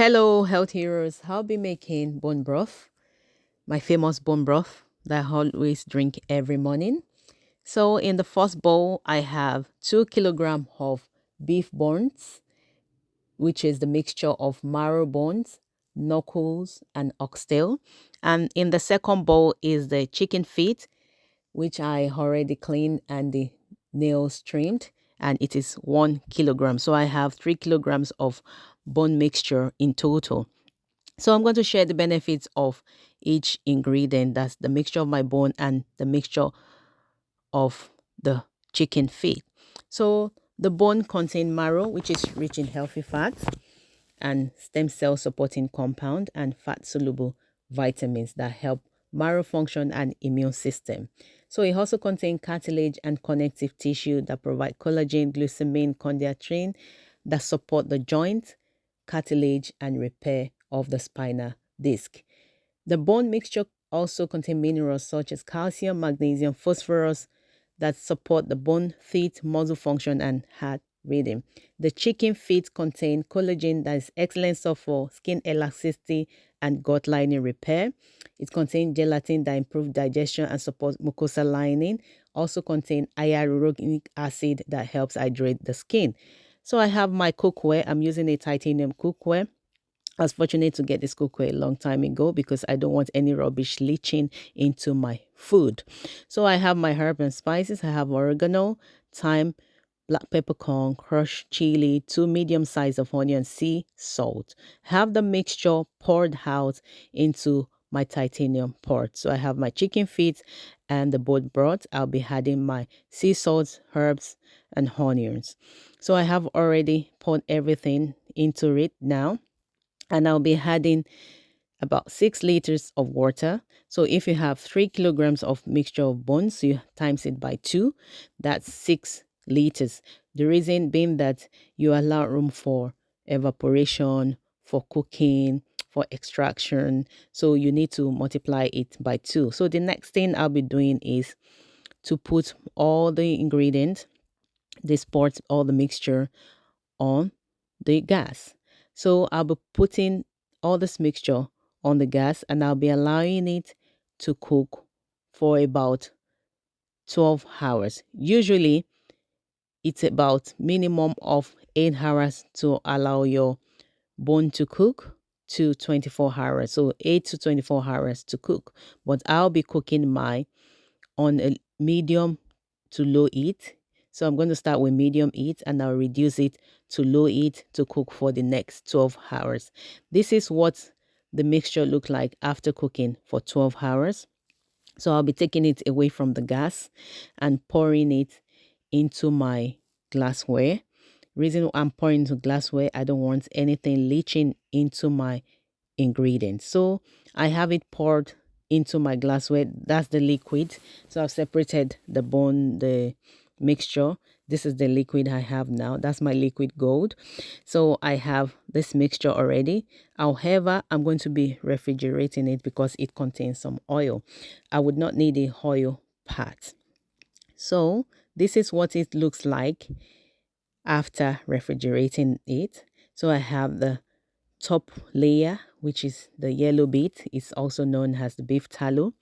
Hello, health heroes. I'll be making bone broth, my famous bone broth that I always drink every morning. So, in the first bowl, I have 2 kilograms of beef bones, which is the mixture of marrow bones, knuckles, and oxtail. And in the second bowl is the chicken feet, which I already cleaned and the nails trimmed, and it is 1 kilogram. So I have 3 kilograms of bone mixture in total. So I'm going to share the benefits of each ingredient. That's the mixture of my bone and the mixture of the chicken feet. So the bone contains marrow, which is rich in healthy fats and stem cell supporting compound and fat-soluble vitamins that help marrow function and immune system. So it also contains cartilage and connective tissue that provide collagen, glucosamine, chondroitin that support the joint, cartilage, and repair of the spinal disc. The bone mixture also contains minerals such as calcium, magnesium, phosphorus that support the bone, teeth, muscle function, and heart rhythm. The chicken feet contain collagen that is excellent for skin elasticity and gut lining repair. It contains gelatin that improves digestion and supports mucosal lining. Also contain hyaluronic acid that helps hydrate the skin. So I have my cookware. I'm using a titanium cookware. I was fortunate to get this cookware a long time ago because I don't want any rubbish leaching into my food. So I have my herb and spices. I have oregano, thyme, black peppercorn, crushed chili, 2 medium size of onion, sea salt. Have the mixture poured out into my titanium pot. So I have my chicken feet and the bone broth. I'll be adding my sea salt, herbs, and onions. So I have already poured everything into it now, and I'll be adding about 6 liters of water. So if you have 3 kilograms of mixture of bones, you times it by 2, that's 6 liters. The reason being that you allow room for evaporation, for cooking, for extraction. So you need to multiply it by 2. So the next thing I'll be doing is to put all the ingredients, this part, all the mixture on the gas. So I'll be putting all this mixture on the gas and I'll be allowing it to cook for about 12 hours. Usually it's about minimum of 8 hours to allow your bone to cook to 24 hours. So 8 to 24 hours to cook. But I'll be cooking my on a medium to low heat. So I'm going to start with medium heat and I'll reduce it to low heat to cook for the next 12 hours. This is what the mixture look like after cooking for 12 hours. So I'll be taking it away from the gas and pouring it into my glassware. Reason I'm pouring into glassware, I don't want anything leaching into my ingredients. So I have it poured into my glassware. That's the liquid. So I've separated the bone, the mixture. This is the liquid I have now. That's my liquid gold. So I have this mixture already. However, I'm going to be refrigerating it because it contains some oil. I would not need a oil part. So this is what it looks like after refrigerating it. So I have the top layer, which is the yellow bit, is also known as the beef tallow,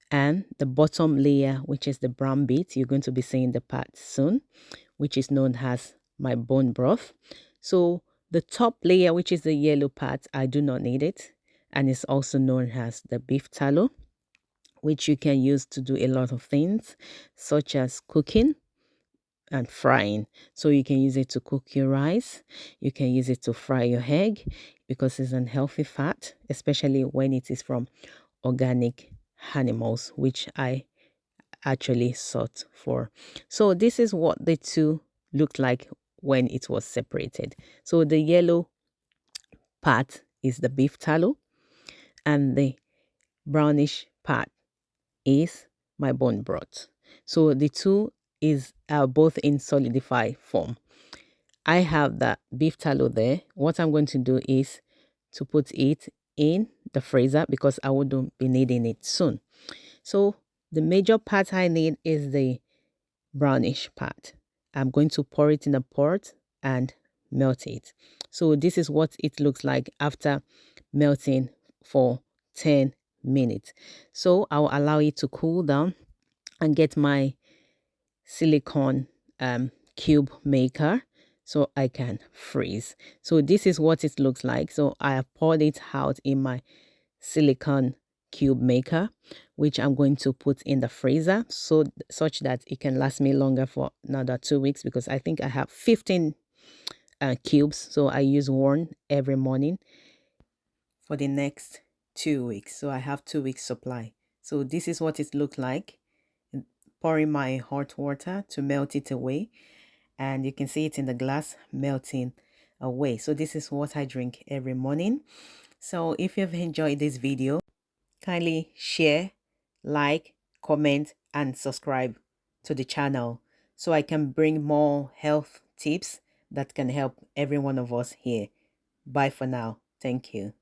and the bottom layer, which is the brown bit. You're going to be seeing the part soon, which is known as my bone broth. So the top layer, which is the yellow part, I do not need it, and it's also known as the beef tallow, which you can use to do a lot of things such as cooking and frying. So you can use it to cook your rice, you can use it to fry your egg because it's an healthy fat, especially when it is from organic animals, which I actually sought for. So this is what the two looked like when it was separated. So the yellow part is the beef tallow and the brownish part is my bone broth. So the two are both in solidified form. I have that beef tallow there. What I'm going to do is to put it in the freezer because I wouldn't be needing it soon. So the major part I need is the brownish part. I'm going to pour it in a pot and melt it. So this is what it looks like after melting for 10 minutes. So I'll allow it to cool down and get my silicone cube maker so I can freeze. So this is what it looks like. So I have poured it out in my silicone cube maker, which I'm going to put in the freezer such that it can last me longer for another 2 weeks, because I think I have 15 cubes, so I use one every morning for the next 2 weeks. So I have 2 weeks supply. So this is what it looked like. Pouring my hot water to melt it away, and you can see it in the glass melting away. So this is what I drink every morning. So if you've enjoyed this video, kindly share, like, comment, and subscribe to the channel so I can bring more health tips that can help every one of us here. Bye for now. Thank you.